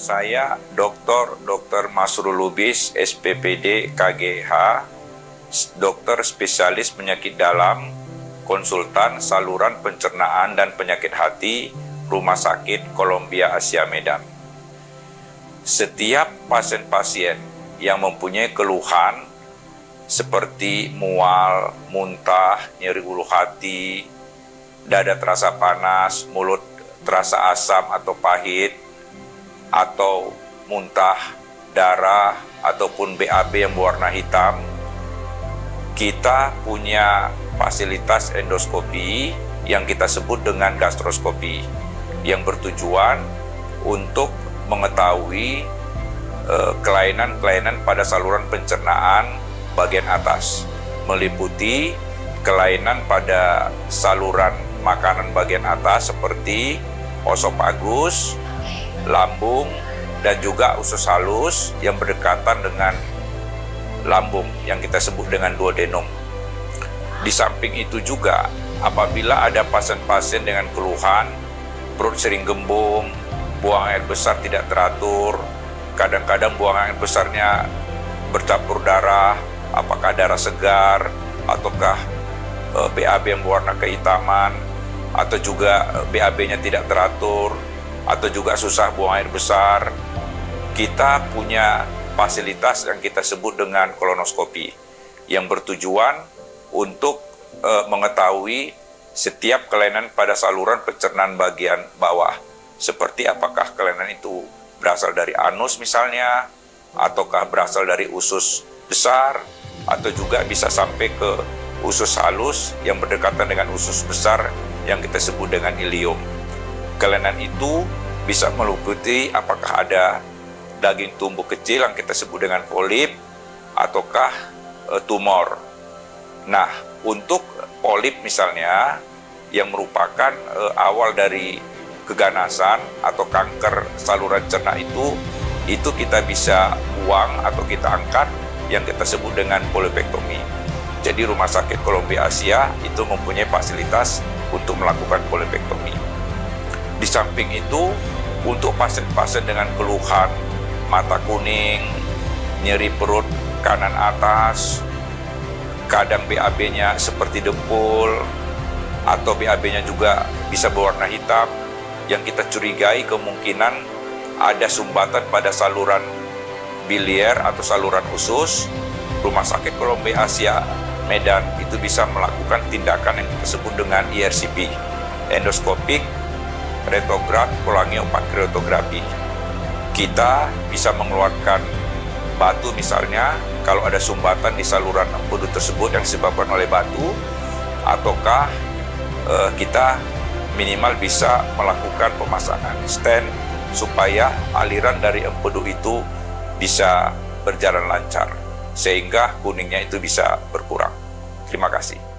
Saya Dr. Masrul Lubis, SPPD KGH, dokter spesialis penyakit dalam, konsultan saluran pencernaan dan penyakit hati, Rumah Sakit Columbia Asia Medan. Setiap pasien-pasien yang mempunyai keluhan seperti mual, muntah, nyeri ulu hati, dada terasa panas, mulut terasa asam atau pahit, atau muntah, darah, ataupun BAB yang berwarna hitam, kita punya fasilitas endoskopi yang kita sebut dengan gastroskopi, yang bertujuan untuk mengetahui kelainan-kelainan pada saluran pencernaan bagian atas, meliputi kelainan pada saluran makanan bagian atas seperti osofagus, lambung, dan juga usus halus yang berdekatan dengan lambung yang kita sebut dengan duodenum. Di samping itu juga, apabila ada pasien-pasien dengan keluhan perut sering gembung, buang air besar tidak teratur, kadang-kadang buang air besarnya bercampur darah, apakah darah segar ataukah BAB yang berwarna kehitaman, atau juga BAB-nya tidak teratur, atau juga susah buang air besar, kita punya fasilitas yang kita sebut dengan kolonoskopi yang bertujuan untuk mengetahui setiap kelainan pada saluran pencernaan bagian bawah, seperti apakah kelainan itu berasal dari anus misalnya, ataukah berasal dari usus besar, atau juga bisa sampai ke usus halus yang berdekatan dengan usus besar yang kita sebut dengan ilium. Kelainan itu bisa meliputi apakah ada daging tumbuh kecil yang kita sebut dengan polip, ataukah tumor. Nah, untuk polip misalnya, yang merupakan awal dari keganasan atau kanker saluran cerna itu kita bisa buang atau kita angkat yang kita sebut dengan polipektomi. Jadi Rumah Sakit Columbia Asia itu mempunyai fasilitas untuk melakukan polipektomi. Di samping itu, untuk pasien-pasien dengan keluhan mata kuning, nyeri perut kanan atas, kadang BAB-nya seperti dempul, atau BAB-nya juga bisa berwarna hitam, yang kita curigai kemungkinan ada sumbatan pada saluran biliar atau saluran usus, Rumah Sakit Columbia Asia Medan itu bisa melakukan tindakan yang kita sebut dengan ERCP, endoskopik retrograd kolangiopankreatografi. Kita bisa mengeluarkan batu misalnya kalau ada sumbatan di saluran empedu tersebut yang disebabkan oleh batu, ataukah kita minimal bisa melakukan pemasangan stent supaya aliran dari empedu itu bisa berjalan lancar, sehingga kuningnya itu bisa berkurang. Terima kasih.